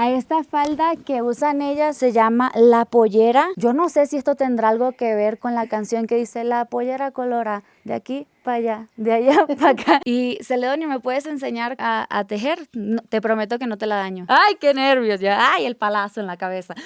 A esta falda que usan ellas se llama la pollera. Yo no sé si esto tendrá algo que ver con la canción que dice la pollera colora de aquí para allá, de allá para acá. Y Celedonio, ¿me puedes enseñar a tejer? No, te prometo que no te la daño. ¡Ay, qué nervios ya! ¡Ay, el palazo en la cabeza!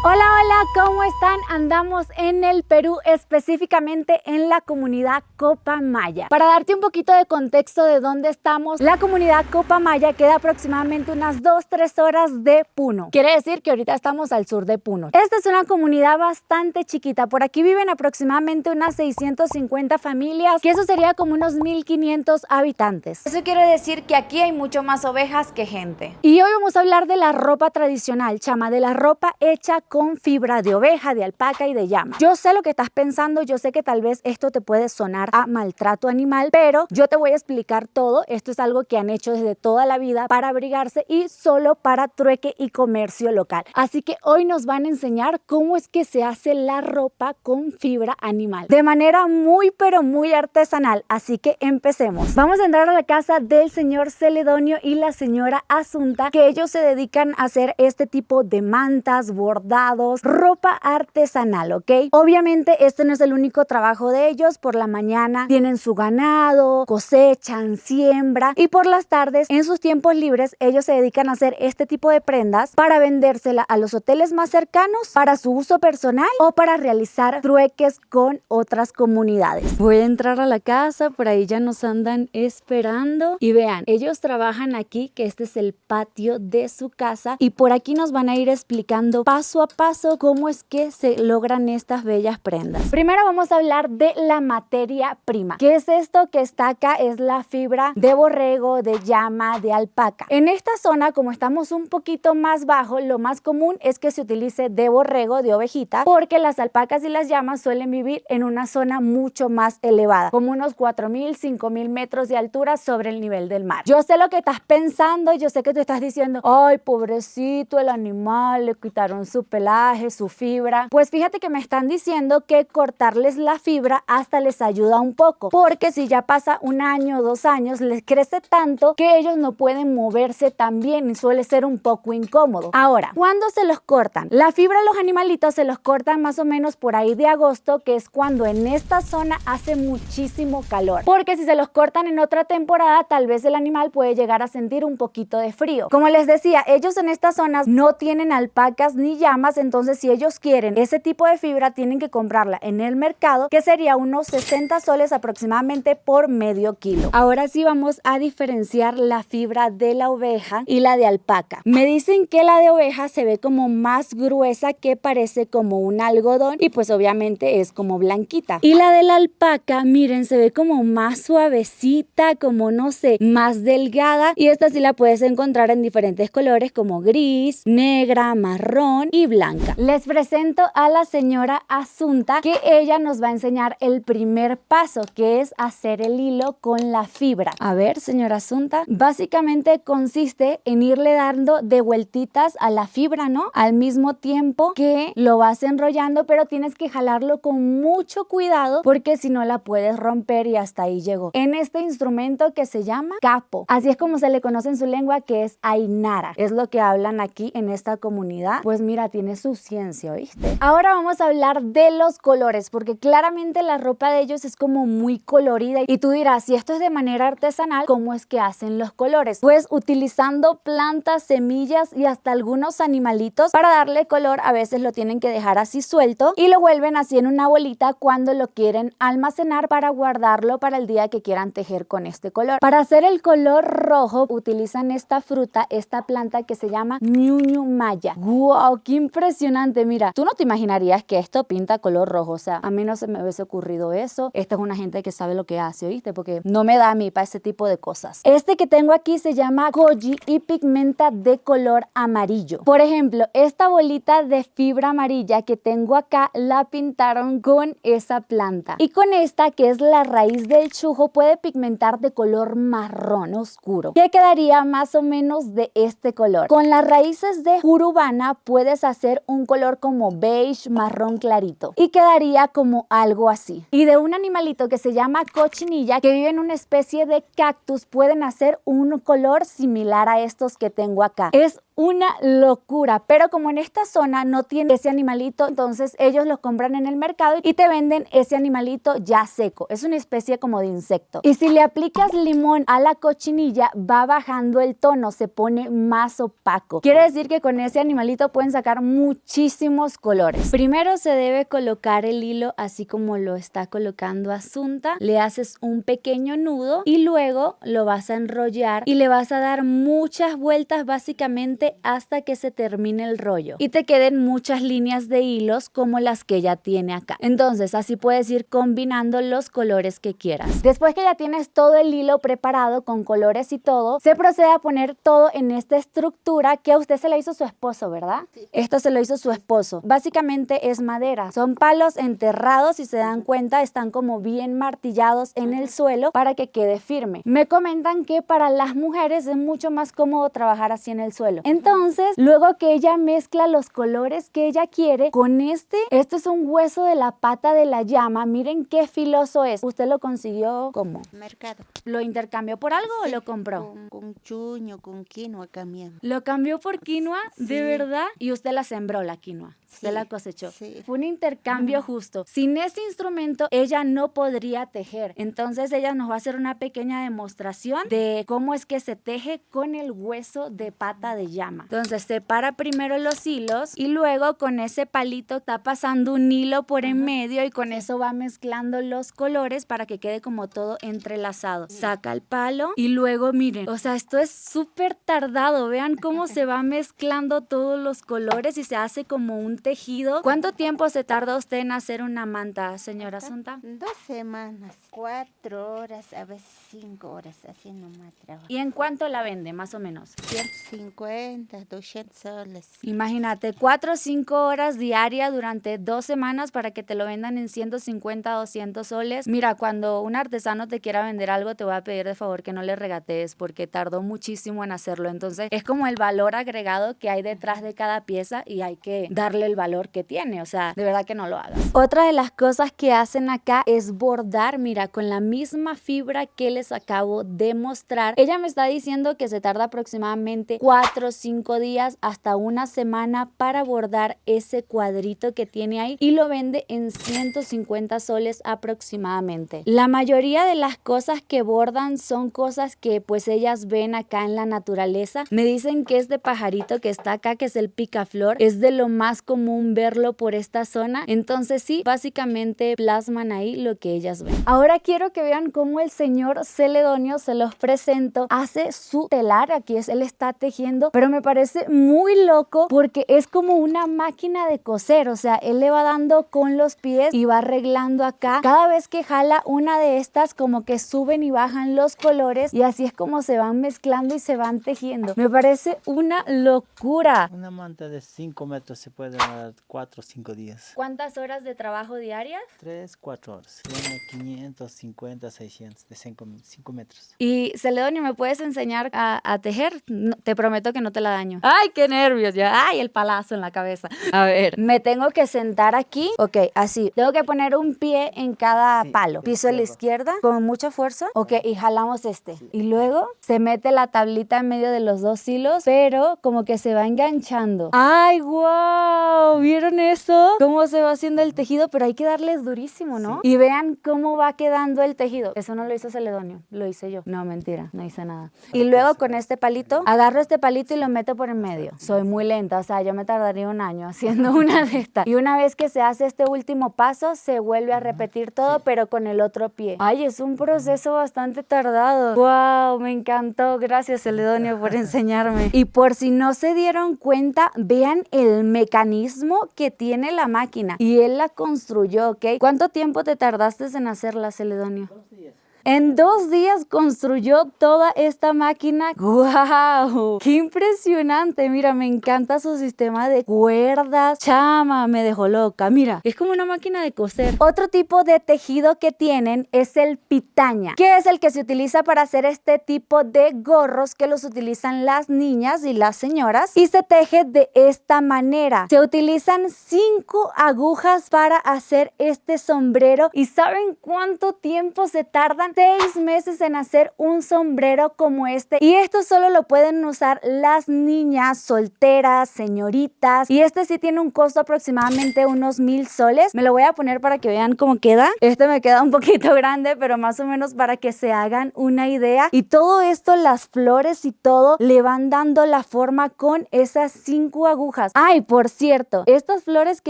Hola, hola, ¿cómo están? Andamos en el Perú, específicamente en la comunidad Copa Maya. Para darte un poquito de contexto de dónde estamos, la comunidad Copa Maya queda aproximadamente unas 2-3 horas de Puno. Quiere decir que ahorita estamos al sur de Puno. Esta es una comunidad bastante chiquita. Por aquí viven aproximadamente unas 650 familias, que eso sería como unos 1500 habitantes. Eso quiere decir que aquí hay mucho más ovejas que gente. Y hoy vamos a hablar de la ropa tradicional, chama, de la ropa hecha con fibra de oveja, de alpaca y de llama. Yo sé lo que estás pensando, yo sé que tal vez esto te puede sonar a maltrato animal, pero yo te voy a explicar todo. Esto es algo que han hecho desde toda la vida para abrigarse y solo para trueque y comercio local. Así que hoy nos van a enseñar cómo es que se hace la ropa con fibra animal de manera muy pero muy artesanal. Así que empecemos. Vamos a entrar a la casa del señor Celedonio y la señora Asunta, que ellos se dedican a hacer este tipo de mantas, bordados, ropa artesanal, ¿ok? Obviamente este no es el único trabajo de ellos. Por la mañana tienen su ganado, cosechan, siembra, y por las tardes, en sus tiempos libres, ellos se dedican a hacer este tipo de prendas para vendérsela a los hoteles más cercanos, para su uso personal o para realizar trueques con otras comunidades. Voy a entrar a la casa, por ahí ya nos andan esperando y vean, ellos trabajan aquí, que este es el patio de su casa, y por aquí nos van a ir explicando paso a paso cómo es que se logran estas bellas prendas. Primero vamos a hablar de la materia prima. ¿Qué es esto que está acá? Es la fibra de borrego, de llama, de alpaca. En esta zona, como estamos un poquito más bajo, lo más común es que se utilice de borrego, de ovejita, porque las alpacas y las llamas suelen vivir en una zona mucho más elevada, como unos 4000, 5000 metros de altura sobre el nivel del mar. Yo sé lo que estás pensando, yo sé que tú estás diciendo, ay, pobrecito el animal, le quitaron su pelaje, su fibra. Pues fíjate que me están diciendo que cortarles la fibra hasta les ayuda un poco, porque si ya pasa 1 año, 2 años, les crece tanto que ellos no pueden moverse tan bien y suele ser un poco incómodo. Ahora, ¿cuándo se los cortan? La fibra de los animalitos se los cortan más o menos por ahí de agosto, que es cuando en esta zona hace muchísimo calor, porque si se los cortan en otra temporada, tal vez el animal puede llegar a sentir un poquito de frío. Como les decía, ellos en estas zonas no tienen alpacas ni llamas, entonces si ellos quieren ese tipo de fibra tienen que comprarla en el mercado, que sería unos 60 soles aproximadamente por medio kilo. Ahora sí vamos a diferenciar la fibra de la oveja y la de alpaca. Me dicen que la de oveja se ve como más gruesa, que parece como un algodón, y pues obviamente es como blanquita. Y la de la alpaca, miren, se ve como más suavecita, como no sé, más delgada, y esta sí la puedes encontrar en diferentes colores como gris, negra, marrón y blanca. Les presento a la señora Asunta, que ella nos va a enseñar el primer paso, que es hacer el hilo con la fibra. A ver, señora Asunta, básicamente consiste en irle dando de vueltitas a la fibra, ¿no? Al mismo tiempo que lo vas enrollando, pero tienes que jalarlo con mucho cuidado porque si no la puedes romper, y hasta ahí llegó. En este instrumento que se llama capo, así es como se le conoce en su lengua, que es Aymara, es lo que hablan aquí en esta comunidad. Pues mira, tiene su ciencia, ¿oíste? Ahora vamos a hablar de los colores, porque claramente la ropa de ellos es como muy colorida, y tú dirás, si esto es de manera artesanal, ¿cómo es que hacen los colores? Pues utilizando plantas, semillas y hasta algunos animalitos para darle color. A veces lo tienen que dejar así suelto y lo vuelven así en una bolita cuando lo quieren almacenar para guardarlo para el día que quieran tejer con este color. Para hacer el color rojo utilizan esta fruta, esta planta que se llama ñuñu maya. ¡Wow! ¡Qué impresionante! Mira, tú no te imaginarías que esto pinta color rojo. O sea, a mí no se me hubiese ocurrido eso. Esta es una gente que sabe lo que hace, ¿oíste? Porque no me da a mí para ese tipo de cosas. Este que tengo aquí se llama koji y pigmenta de color amarillo. Por ejemplo, esta bolita de fibra amarilla que tengo acá la pintaron con esa planta. Y con esta, que es la raíz del chujo, puede pigmentar de color marrón oscuro, que quedaría más o menos de este color. Con las raíces de jurubana puedes hacer un un color como beige, marrón clarito y quedaría como algo así. Y de un animalito que se llama cochinilla, que vive en una especie de cactus, pueden hacer un color similar a estos que tengo acá. Es una locura, pero como en esta zona no tiene ese animalito, entonces ellos los compran en el mercado y te venden ese animalito ya seco. Es una especie como de insecto. Y si le aplicas limón a la cochinilla, va bajando el tono, se pone más opaco. Quiere decir que con ese animalito pueden sacar muchísimos colores. Primero se debe colocar el hilo así como lo está colocando Asunta. Le haces un pequeño nudo y luego lo vas a enrollar y le vas a dar muchas vueltas básicamente hasta que se termine el rollo y te queden muchas líneas de hilos como las que ella tiene acá. Entonces así puedes ir combinando los colores que quieras. Después que ya tienes todo el hilo preparado con colores y todo, se procede a poner todo en esta estructura que a usted se la hizo su esposo, ¿verdad? Sí. Esto se lo hizo su esposo. Básicamente es madera. Son palos enterrados, si se dan cuenta, están como bien martillados en el suelo para que quede firme. Me comentan que para las mujeres es mucho más cómodo trabajar así en el suelo. Entonces, luego que ella mezcla los colores que ella quiere con esto es un hueso de la pata de la llama. Miren qué filoso es. ¿Usted lo consiguió cómo? Mercado. ¿Lo intercambió por algo o lo compró? Con chuño, con quinoa cambiamos. ¿Lo cambió por quinoa? Sí. ¿De verdad? Y usted la sembró, la quinoa. Usted la cosechó. Sí. Fue un intercambio justo. Sin ese instrumento, ella no podría tejer. Entonces, ella nos va a hacer una pequeña demostración de cómo es que se teje con el hueso de pata de llama. Entonces, separa primero los hilos y luego con ese palito está pasando un hilo por en medio y con eso va mezclando los colores para que quede como todo entrelazado. Saca el palo y luego, miren, o sea, esto es súper tardado. Vean cómo se va mezclando todos los colores y se hace como un tejido. ¿Cuánto tiempo se tarda usted en hacer una manta, señora Asunta? 2 semanas, 4 horas, a veces 5 horas, así nomás trabajo. ¿Y en cuánto la vende, más o menos? 150, 200 soles. Imagínate, 4 o 5 horas diarias durante 2 semanas para que te lo vendan en 150, 200 soles. Mira, cuando un artesano te quiera vender algo, te voy a pedir de favor que no le regatees porque tardó muchísimo en hacerlo. Entonces, es como el valor agregado que hay detrás de cada pieza y hay que darle el valor que tiene. O sea, de verdad que no lo hagas. Otra de las cosas que hacen acá es bordar, mira, con la misma fibra que les acabo de mostrar. Ella me está diciendo que se tarda aproximadamente 4 o 5 días hasta una semana para bordar ese cuadrito que tiene ahí y lo vende en 150 soles aproximadamente. La mayoría de las cosas que bordan son cosas que pues ellas ven acá en la naturaleza. Me dicen que este pajarito que está acá, que es el picaflor, es de lo más común verlo por esta zona. Entonces sí, básicamente plasman ahí lo que ellas ven. Ahora quiero que vean cómo el señor Celedonio, se los presento, hace su telar. Aquí él está tejiendo, pero me parece muy loco porque es como una máquina de coser. O sea, él le va dando con los pies y va arreglando acá. Cada vez que jala una de estas, como que suben y bajan los colores y así es como se van mezclando y se van tejiendo. Me parece una locura. Una manta de 5 metros se puede demorar 4 o 5 días. ¿Cuántas horas de trabajo diarias? 3, 4 horas. Tiene 550, 600 de 5 metros. Y Celedonio, ¿me puedes enseñar a tejer? No, te prometo que no te la daño. ¡Ay, qué nervios! Ya, ¡ay, el palazo en la cabeza! A ver, me tengo que sentar aquí. Ok, así. Tengo que poner un pie en cada palo. Piso a la izquierda con mucha fuerza. Ok, y jalamos este. Sí. Y luego se mete la tablita en medio de los 2 hilos, pero como que se va enganchando. ¡Ay, wow! ¿Vieron eso? Cómo se va haciendo el tejido, pero hay que darles durísimo, ¿no? Sí. Y vean cómo va quedando el tejido. Eso no lo hizo Celedonio, lo hice yo. No, mentira, no hice nada. Y luego con este palito, agarro este palito y lo meto por en medio. Soy muy lenta, o sea, yo me tardaría 1 año haciendo una de estas. Y una vez que se hace este último paso, se vuelve a repetir todo, pero con el otro pie. Ay, es un proceso bastante tardado. ¡Wow! Me encantó. Gracias, Celedonio, por enseñarme. Y por si no se dieron cuenta, vean el mecanismo que tiene la máquina. Y él la construyó, ¿ok? ¿Cuánto tiempo te tardaste en hacerla, Celedonio? 2 días. En 2 días construyó toda esta máquina. ¡Guau! ¡Qué impresionante! Mira, me encanta su sistema de cuerdas. Chama, me dejó loca. Mira, es como una máquina de coser. Otro tipo de tejido que tienen es el pitaña, que es el que se utiliza para hacer este tipo de gorros que los utilizan las niñas y las señoras, y se teje de esta manera. Se utilizan 5 agujas para hacer este sombrero. ¿Y saben cuánto tiempo se tardan? 6 meses en hacer un sombrero como este, y esto solo lo pueden usar las niñas solteras, señoritas, y este sí tiene un costo aproximadamente unos 1000 soles. Me lo voy a poner para que vean cómo queda. Este me queda un poquito grande, pero más o menos para que se hagan una idea. Y todo esto, las flores y todo, le van dando la forma con esas 5 agujas. Ay, por cierto, estas flores que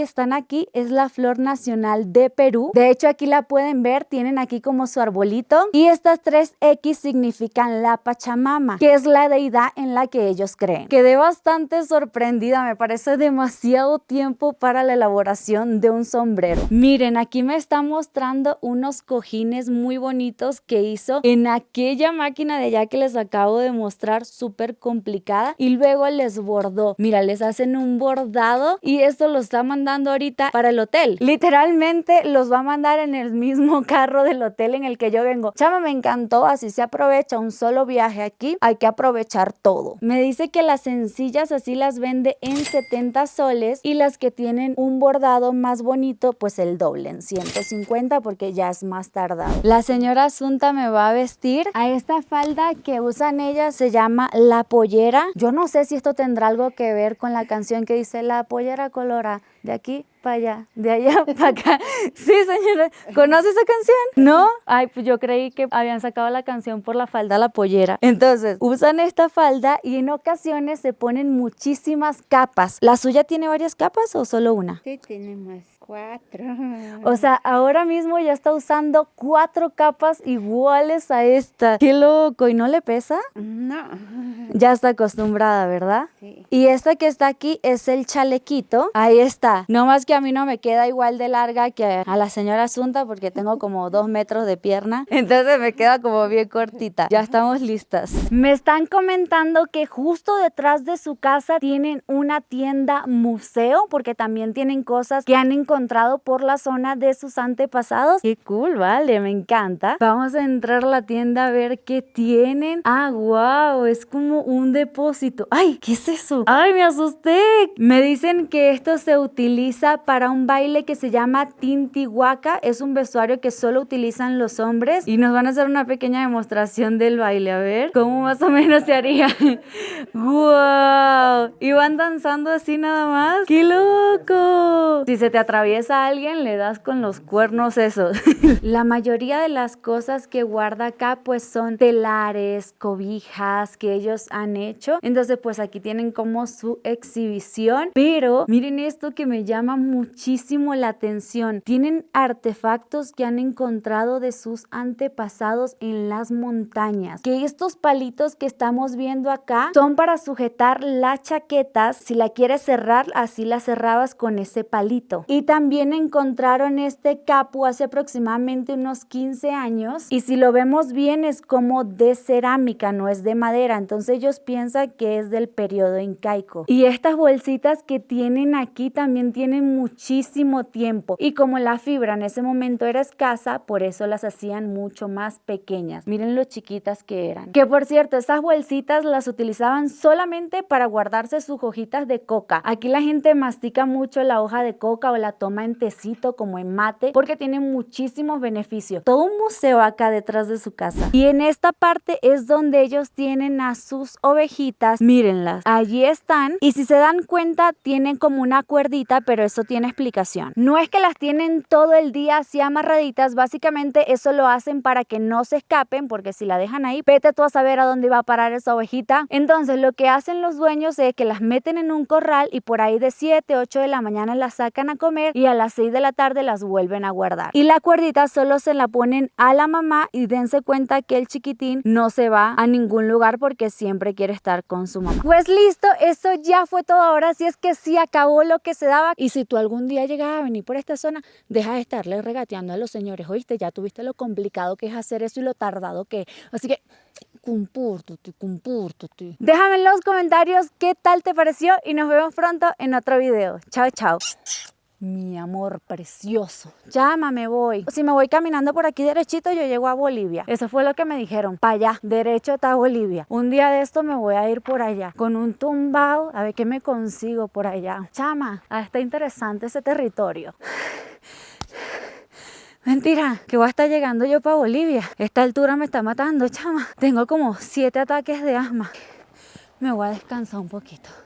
están aquí es la flor nacional de Perú. De hecho, aquí la pueden ver, tienen aquí como su arbolito, y estas 3X significan la Pachamama, que es la deidad en la que ellos creen. Quedé bastante sorprendida, me parece demasiado tiempo para la elaboración de un sombrero. Miren, aquí me está mostrando unos cojines muy bonitos que hizo en aquella máquina de allá que les acabo de mostrar, súper complicada, y luego les bordó. Mira, les hacen un bordado y esto lo está mandando ahorita para el hotel. Literalmente los va a mandar en el mismo carro del hotel en el que yo vengo. Chama, me encantó, así se aprovecha un solo viaje aquí, hay que aprovechar todo. Me dice que las sencillas así las vende en 70 soles y las que tienen un bordado más bonito pues el doble, en 150, porque ya es más tardado. La señora Asunta me va a vestir a esta falda que usan ellas, se llama La Pollera. Yo no sé si esto tendrá algo que ver con la canción que dice La pollera colora de aquí para allá, de allá para acá. Sí, señora, ¿conoce esa canción? ¿No? Ay, pues yo creí que habían sacado la canción por la falda La Pollera. Entonces, usan esta falda y en ocasiones se ponen muchísimas capas. ¿La suya tiene varias capas o solo una? Sí, tenemos 4. O sea, ahora mismo ya está usando 4 capas iguales a esta. ¡Qué loco! ¿Y no le pesa? No. Ya está acostumbrada, ¿verdad? Sí. Y esta que está aquí es el chalequito. Ahí está. No más que a mí no me queda igual de larga que a la señora Asunta, porque tengo como 2 metros de pierna. Entonces me queda como bien cortita. Ya estamos listas. Me están comentando que justo detrás de su casa tienen una tienda museo, porque también tienen cosas que han encontrado por la zona de sus antepasados. Qué cool, vale, me encanta. Vamos a entrar a la tienda a ver qué tienen. Ah, wow, es como un depósito. Ay, ¿qué es eso? Ay, me asusté. Me dicen que esto se utiliza para un baile que se llama Tintihuaca. Es un vestuario que solo utilizan los hombres y nos van a hacer una pequeña demostración del baile. A ver, ¿cómo más o menos se haría? ¡Wow! Y van danzando así nada más. ¡Qué loco! Si se te atraviesa alguien, le das con los cuernos esos. La mayoría de las cosas que guarda acá pues son telares, cobijas que ellos han hecho. Entonces pues aquí tienen como su exhibición. Pero miren esto que me llama muchísimo la atención. Tienen artefactos que han encontrado de sus antepasados en las montañas. Que estos palitos que estamos viendo acá son para sujetar las chaquetas. Si la quieres cerrar, así la cerrabas con ese palito. Y también encontraron este capu hace aproximadamente unos 15 años. Y si lo vemos bien es como de cerámica, no es de madera. Entonces ellos piensan que es del periodo incaico. Y estas bolsitas que tienen aquí también tienen muchísimo tiempo. Y como la fibra en ese momento era escasa, por eso las hacían mucho más pequeñas. Miren lo chiquitas que eran. Que por cierto, esas bolsitas las utilizaban solamente para guardarse sus hojitas de coca. Aquí la gente mastica mucho la hoja de coca o la toma en tecito como en mate porque tiene muchísimos beneficios. Todo un museo acá detrás de su casa. Y en esta parte es donde ellos tienen a sus ovejitas. Mírenlas. Allí están. Y si se dan cuenta, tienen como una cuerdita, pero eso tiene explicación. No es que las tienen todo el día así amarraditas. Básicamente eso lo hacen para que no se escapen, porque si la dejan ahí, vete tú a saber a dónde va a parar esa ovejita. Entonces lo que hacen los dueños es que las meten en un corral y por ahí de 7, 8 de la mañana las sacan a comer comer y a las 6 de la tarde las vuelven a guardar. Y la cuerdita solo se la ponen a la mamá y dense cuenta que el chiquitín no se va a ningún lugar porque siempre quiere estar con su mamá. Pues listo, eso ya fue todo. Ahora sí es que sí acabó lo que se daba. Y si tú algún día llegas a venir por esta zona, deja de estarle regateando a los señores, ¿oíste? Ya tuviste lo complicado que es hacer eso y lo tardado que es. Así que compórtate. Déjame en los comentarios qué tal te pareció y nos vemos pronto en otro video. Chao, chao. Mi amor precioso. Llama, me voy. Si me voy caminando por aquí derechito, yo llego a Bolivia. Eso fue lo que me dijeron. Para allá, derecho está Bolivia. Un día de esto me voy a ir por allá con un tumbao a ver qué me consigo por allá. Chama, está interesante ese territorio. Mentira, que voy a estar llegando yo para Bolivia. Esta altura me está matando, chama. Tengo como 7 ataques de asma. Me voy a descansar un poquito.